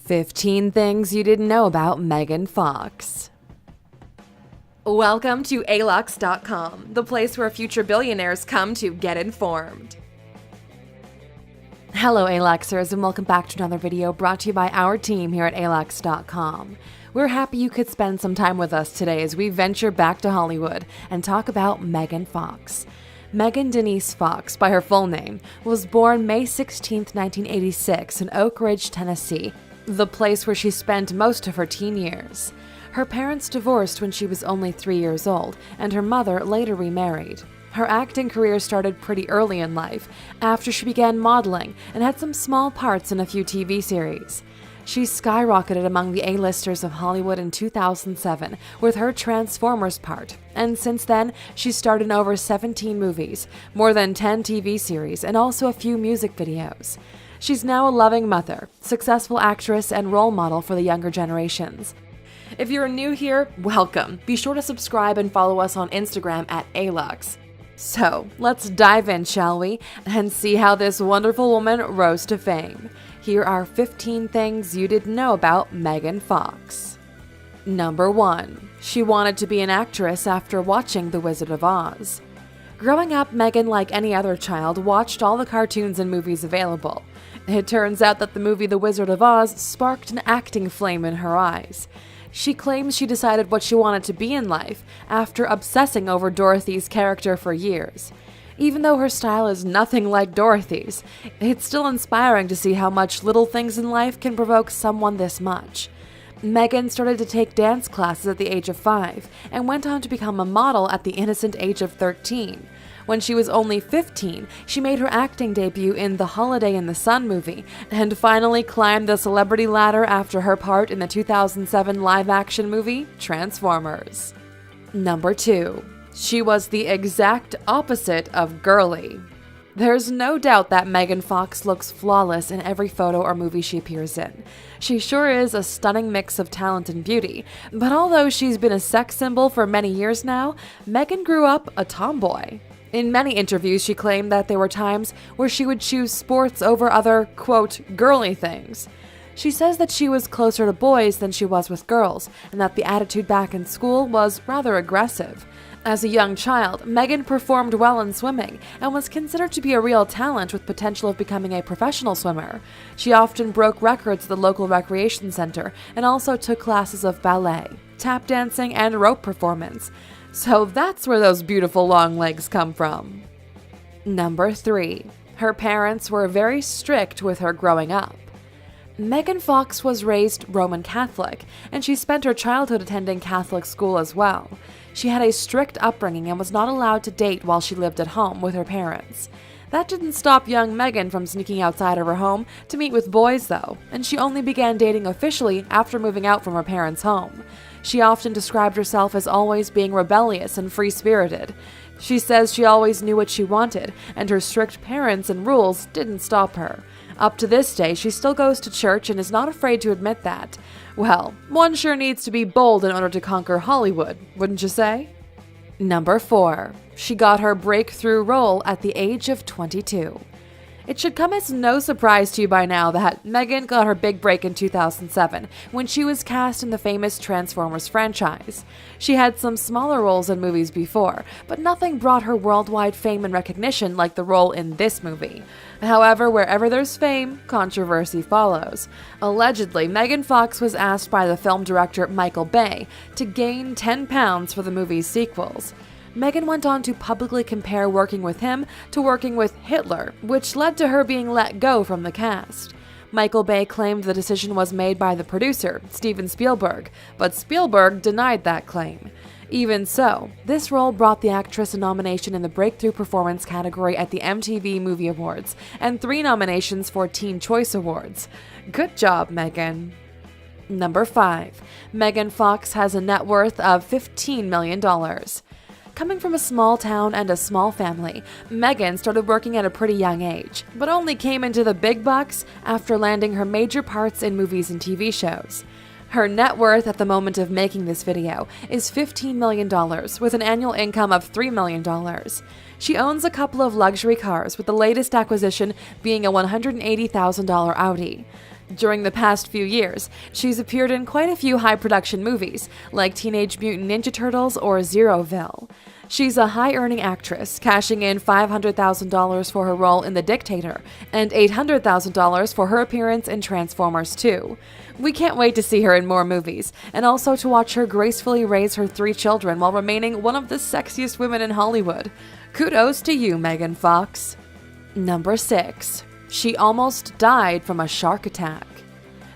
15 Things You Didn't Know About Megan Fox. Welcome to Alux.com, the place where future billionaires come to get informed. Hello Aluxers, and welcome back to another video brought to you by our team here at Alux.com. We're happy you could spend some time with us today as we venture back to Hollywood and talk about Megan Fox. Megan Denise Fox, by her full name, was born May 16, 1986 in Oak Ridge, Tennessee, the place where she spent most of her teen years. Her parents divorced when she was only 3 years old, and her mother later remarried. Her acting career started pretty early in life, after she began modeling and had some small parts in a few TV series. She skyrocketed among the A-listers of Hollywood in 2007 with her Transformers part, and since then, she's starred in over 17 movies, more than 10 TV series, and also a few music videos. She's now a loving mother, successful actress, and role model for the younger generations. If you're new here, welcome. Be sure to subscribe and follow us on Instagram at Alux. So, let's dive in, shall we, and see how this wonderful woman rose to fame. Here are 15 things you didn't know about Megan Fox. Number 1. She wanted to be an actress after watching The Wizard of Oz. Growing up, Megan, like any other child, watched all the cartoons and movies available. It turns out that the movie The Wizard of Oz sparked an acting flame in her eyes. She claims she decided what she wanted to be in life after obsessing over Dorothy's character for years. Even though her style is nothing like Dorothy's, it's still inspiring to see how much little things in life can provoke someone this much. Megan started to take dance classes at the age of 5 and went on to become a model at the innocent age of 13. When she was only 15, she made her acting debut in The Holiday in the Sun movie and finally climbed the celebrity ladder after her part in the 2007 live-action movie Transformers. Number 2. She was the exact opposite of girly. There's no doubt that Megan Fox looks flawless in every photo or movie she appears in. She sure is a stunning mix of talent and beauty, but although she's been a sex symbol for many years now, Megan grew up a tomboy. In many interviews, she claimed that there were times where she would choose sports over other, quote, girly things. She says that she was closer to boys than she was with girls, and that the attitude back in school was rather aggressive. As a young child, Megan performed well in swimming and was considered to be a real talent with potential of becoming a professional swimmer. She often broke records at the local recreation center and also took classes of ballet, tap dancing, and rope performance. So that's where those beautiful long legs come from. Number 3. Her parents were very strict with her growing up. Megan Fox was raised Roman Catholic, and she spent her childhood attending Catholic school as well. She had a strict upbringing and was not allowed to date while she lived at home with her parents. That didn't stop young Megan from sneaking outside of her home to meet with boys, though, and she only began dating officially after moving out from her parents' home. She often described herself as always being rebellious and free-spirited. She says she always knew what she wanted, and her strict parents and rules didn't stop her. Up to this day, she still goes to church and is not afraid to admit that. Well, one sure needs to be bold in order to conquer Hollywood, wouldn't you say? Number 4. She got her breakthrough role at the age of 22. It should come as no surprise to you by now that Megan got her big break in 2007 when she was cast in the famous Transformers franchise. She had some smaller roles in movies before, but nothing brought her worldwide fame and recognition like the role in this movie. However, wherever there's fame, controversy follows. Allegedly, Megan Fox was asked by the film director Michael Bay to gain 10 pounds for the movie's sequels. Megan went on to publicly compare working with him to working with Hitler, which led to her being let go from the cast. Michael Bay claimed the decision was made by the producer, Steven Spielberg, but Spielberg denied that claim. Even so, this role brought the actress a nomination in the Breakthrough Performance category at the MTV Movie Awards and 3 nominations for Teen Choice Awards. Good job, Megan. Number 5. Megan Fox has a net worth of $15 million. Coming from a small town and a small family, Megan started working at a pretty young age, but only came into the big bucks after landing her major parts in movies and TV shows. Her net worth at the moment of making this video is $15 million, with an annual income of $3 million. She owns a couple of luxury cars, with the latest acquisition being a $180,000 Audi. During the past few years, she's appeared in quite a few high-production movies, like Teenage Mutant Ninja Turtles or Zeroville. She's a high-earning actress, cashing in $500,000 for her role in The Dictator and $800,000 for her appearance in Transformers 2. We can't wait to see her in more movies, and also to watch her gracefully raise her 3 children while remaining one of the sexiest women in Hollywood. Kudos to you, Megan Fox. Number 6. She almost died from a shark attack.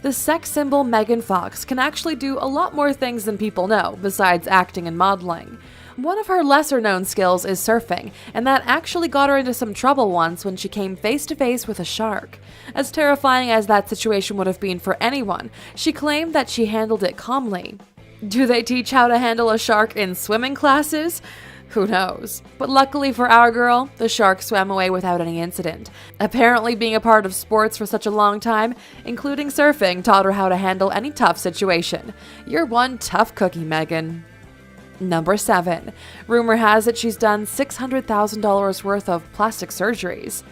The sex symbol Megan Fox can actually do a lot more things than people know, besides acting and modeling. One of her lesser-known skills is surfing, and that actually got her into some trouble once when she came face-to-face with a shark. As terrifying as that situation would have been for anyone, she claimed that she handled it calmly. Do they teach how to handle a shark in swimming classes? Who knows? But luckily for our girl, the shark swam away without any incident. Apparently being a part of sports for such a long time, including surfing, taught her how to handle any tough situation. You're one tough cookie, Megan. Number 7. Rumor has it she's done $600,000 worth of plastic surgeries.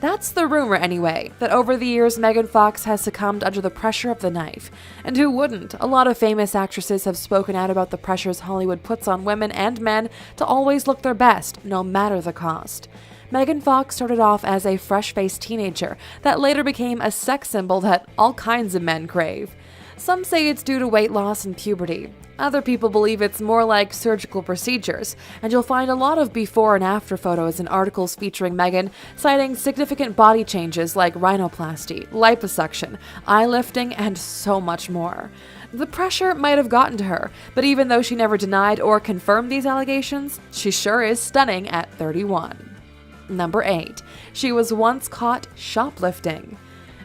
That's the rumor anyway, that over the years Megan Fox has succumbed under the pressure of the knife. And who wouldn't? A lot of famous actresses have spoken out about the pressures Hollywood puts on women and men to always look their best, no matter the cost. Megan Fox started off as a fresh-faced teenager that later became a sex symbol that all kinds of men crave. Some say it's due to weight loss and puberty. Other people believe it's more like surgical procedures, and you'll find a lot of before and after photos in articles featuring Megan, citing significant body changes like rhinoplasty, liposuction, eye lifting, and so much more. The pressure might have gotten to her, but even though she never denied or confirmed these allegations, she sure is stunning at 31. Number 8. She was once caught shoplifting.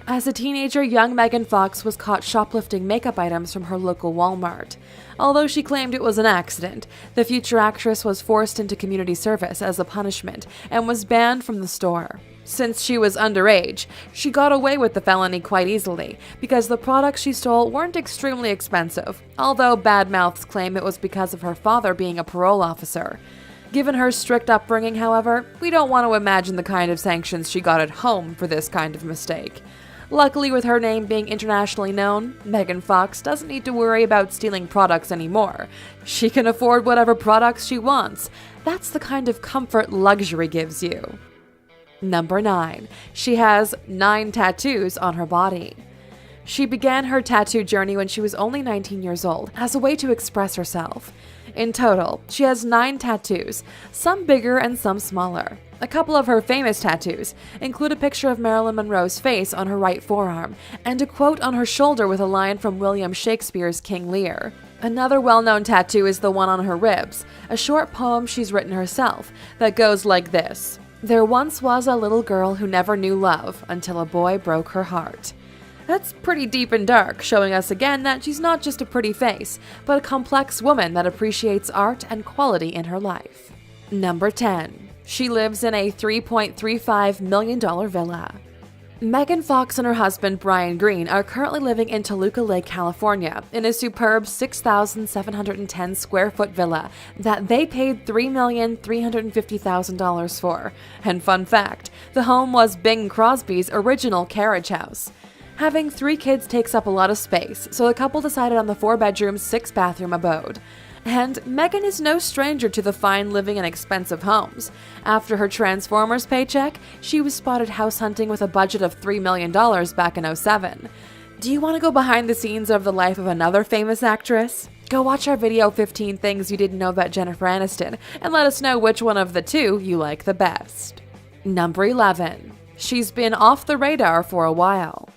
As a teenager, young Megan Fox was caught shoplifting makeup items from her local Walmart. Although she claimed it was an accident, the future actress was forced into community service as a punishment and was banned from the store. Since she was underage, she got away with the felony quite easily because the products she stole weren't extremely expensive, although bad mouths claim it was because of her father being a parole officer. Given her strict upbringing, however, we don't want to imagine the kind of sanctions she got at home for this kind of mistake. Luckily, with her name being internationally known, Megan Fox doesn't need to worry about stealing products anymore. She can afford whatever products she wants. That's the kind of comfort luxury gives you. Number 9. She has 9 tattoos on her body. She began her tattoo journey when she was only 19 years old, as a way to express herself. In total, she has 9 tattoos, some bigger and some smaller. A couple of her famous tattoos include a picture of Marilyn Monroe's face on her right forearm and a quote on her shoulder with a line from William Shakespeare's King Lear. Another well-known tattoo is the one on her ribs, a short poem she's written herself that goes like this: "There once was a little girl who never knew love until a boy broke her heart." That's pretty deep and dark, showing us again that she's not just a pretty face, but a complex woman that appreciates art and quality in her life. Number 10. She lives in a $3.35 million villa. Megan Fox and her husband Brian Green are currently living in Toluca Lake, California, in a superb 6,710 square foot villa that they paid $3,350,000 for. And fun fact, the home was Bing Crosby's original carriage house. Having 3 kids takes up a lot of space, so the couple decided on the 4-bedroom, 6-bathroom abode. And Megan is no stranger to the fine living in expensive homes. After her Transformers paycheck, she was spotted house hunting with a budget of $3 million back in 2007. Do you want to go behind the scenes of the life of another famous actress? Go watch our video 15 Things You Didn't Know About Jennifer Aniston and let us know which one of the 2 you like the best. Number 11. She's been off the radar for a while.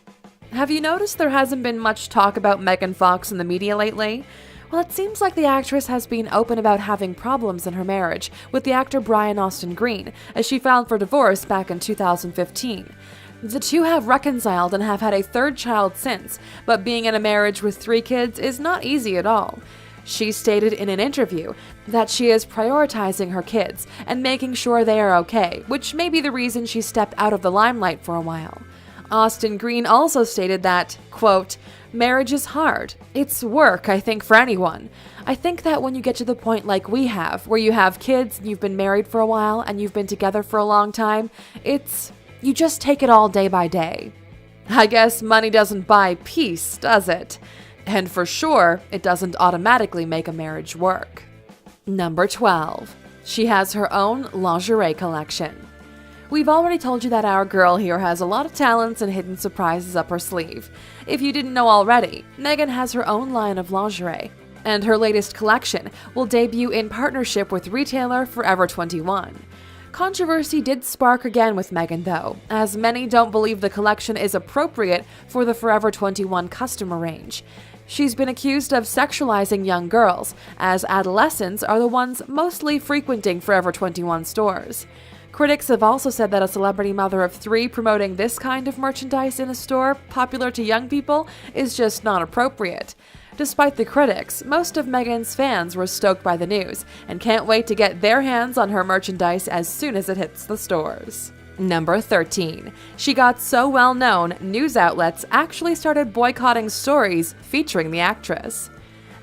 Have you noticed there hasn't been much talk about Megan Fox in the media lately? Well, it seems like the actress has been open about having problems in her marriage with the actor Brian Austin Green, as she filed for divorce back in 2015. The 2 have reconciled and have had a 3rd child since, but being in a marriage with 3 kids is not easy at all. She stated in an interview that she is prioritizing her kids and making sure they are okay, which may be the reason she stepped out of the limelight for a while. Austin Green also stated that, quote, "Marriage is hard. It's work, I think, for anyone. I think that when you get to the point like we have, where you have kids, and you've been married for a while, and you've been together for a long time, you just take it all day by day." I guess money doesn't buy peace, does it? And for sure, it doesn't automatically make a marriage work. Number 12. She has her own lingerie collection. We've already told you that our girl here has a lot of talents and hidden surprises up her sleeve. If you didn't know already, Megan has her own line of lingerie, and her latest collection will debut in partnership with retailer Forever 21. Controversy did spark again with Megan though, as many don't believe the collection is appropriate for the Forever 21 customer range. She's been accused of sexualizing young girls, as adolescents are the ones mostly frequenting Forever 21 stores. Critics have also said that a celebrity mother of 3 promoting this kind of merchandise in a store popular to young people is just not appropriate. Despite the critics, most of Megan's fans were stoked by the news and can't wait to get their hands on her merchandise as soon as it hits the stores. Number 13. She got so well known, news outlets actually started boycotting stories featuring the actress.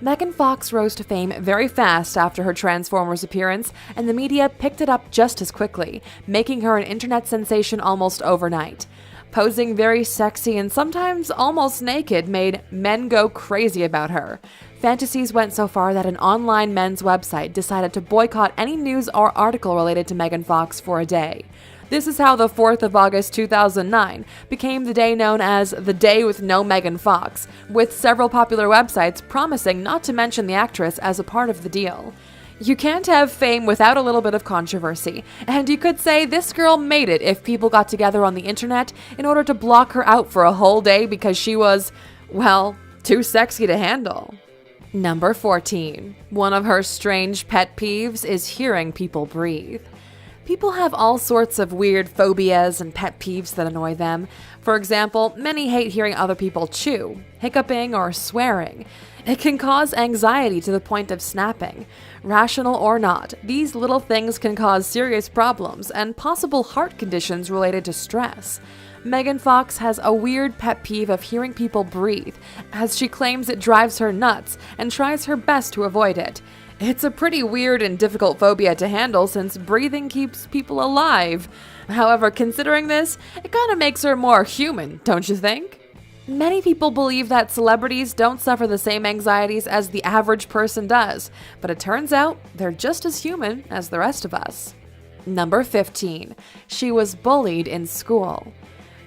Megan Fox rose to fame very fast after her Transformers appearance, and the media picked it up just as quickly, making her an internet sensation almost overnight. Posing very sexy and sometimes almost naked made men go crazy about her. Fantasies went so far that an online men's website decided to boycott any news or article related to Megan Fox for a day. This is how the 4th of August 2009 became the day known as the Day with No Megan Fox, with several popular websites promising not to mention the actress as a part of the deal. You can't have fame without a little bit of controversy, and you could say this girl made it if people got together on the internet in order to block her out for a whole day because she was, well, too sexy to handle. Number 14. One of her strange pet peeves is hearing people breathe. People have all sorts of weird phobias and pet peeves that annoy them. For example, many hate hearing other people chew, hiccuping, or swearing. It can cause anxiety to the point of snapping. Rational or not, these little things can cause serious problems and possible heart conditions related to stress. Megan Fox has a weird pet peeve of hearing people breathe, as she claims it drives her nuts and tries her best to avoid it. It's a pretty weird and difficult phobia to handle since breathing keeps people alive. However, considering this, it kind of makes her more human, don't you think? Many people believe that celebrities don't suffer the same anxieties as the average person does, but it turns out they're just as human as the rest of us. Number 15. She was bullied in school.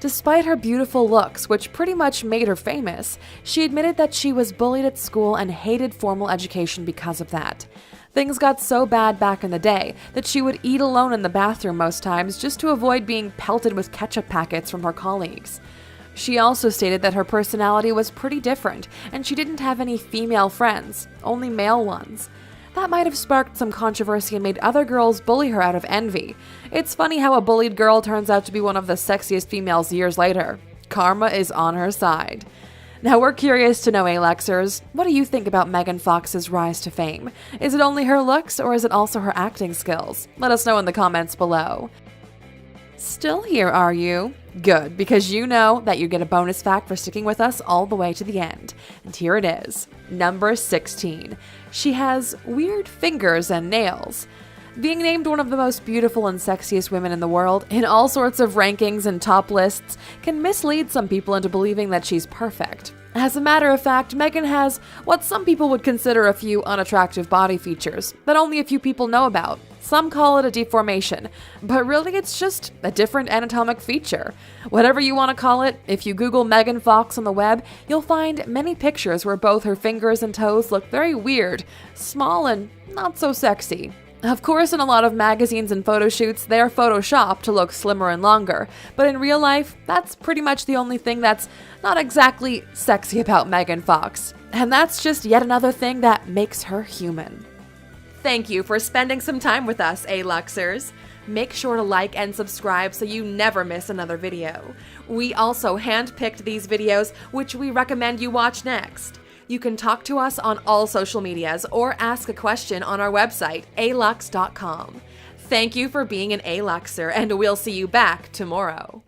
Despite her beautiful looks, which pretty much made her famous, she admitted that she was bullied at school and hated formal education because of that. Things got so bad back in the day that she would eat alone in the bathroom most times just to avoid being pelted with ketchup packets from her colleagues. She also stated that her personality was pretty different and she didn't have any female friends, only male ones. That might have sparked some controversy and made other girls bully her out of envy. It's funny how a bullied girl turns out to be one of the sexiest females years later. Karma is on her side. Now we're curious to know, Alexers, what do you think about Megan Fox's rise to fame? Is it only her looks or is it also her acting skills? Let us know in the comments below. Still here, are you? Good, because you know that you get a bonus fact for sticking with us all the way to the end. And here it is. Number 16. She has weird fingers and nails. Being named one of the most beautiful and sexiest women in the world in all sorts of rankings and top lists can mislead some people into believing that she's perfect. As a matter of fact, Megan has what some people would consider a few unattractive body features that only a few people know about. Some call it a deformation, but really it's just a different anatomic feature. Whatever you want to call it, if you Google Megan Fox on the web, you'll find many pictures where both her fingers and toes look very weird, small, and not so sexy. Of course, in a lot of magazines and photo shoots, they are photoshopped to look slimmer and longer, but in real life, that's pretty much the only thing that's not exactly sexy about Megan Fox. And that's just yet another thing that makes her human. Thank you for spending some time with us, A-Luxers. Make sure to like and subscribe so you never miss another video. We also handpicked these videos, which we recommend you watch next. You can talk to us on all social medias or ask a question on our website, alux.com. Thank you for being an A-Luxer, and we'll see you back tomorrow.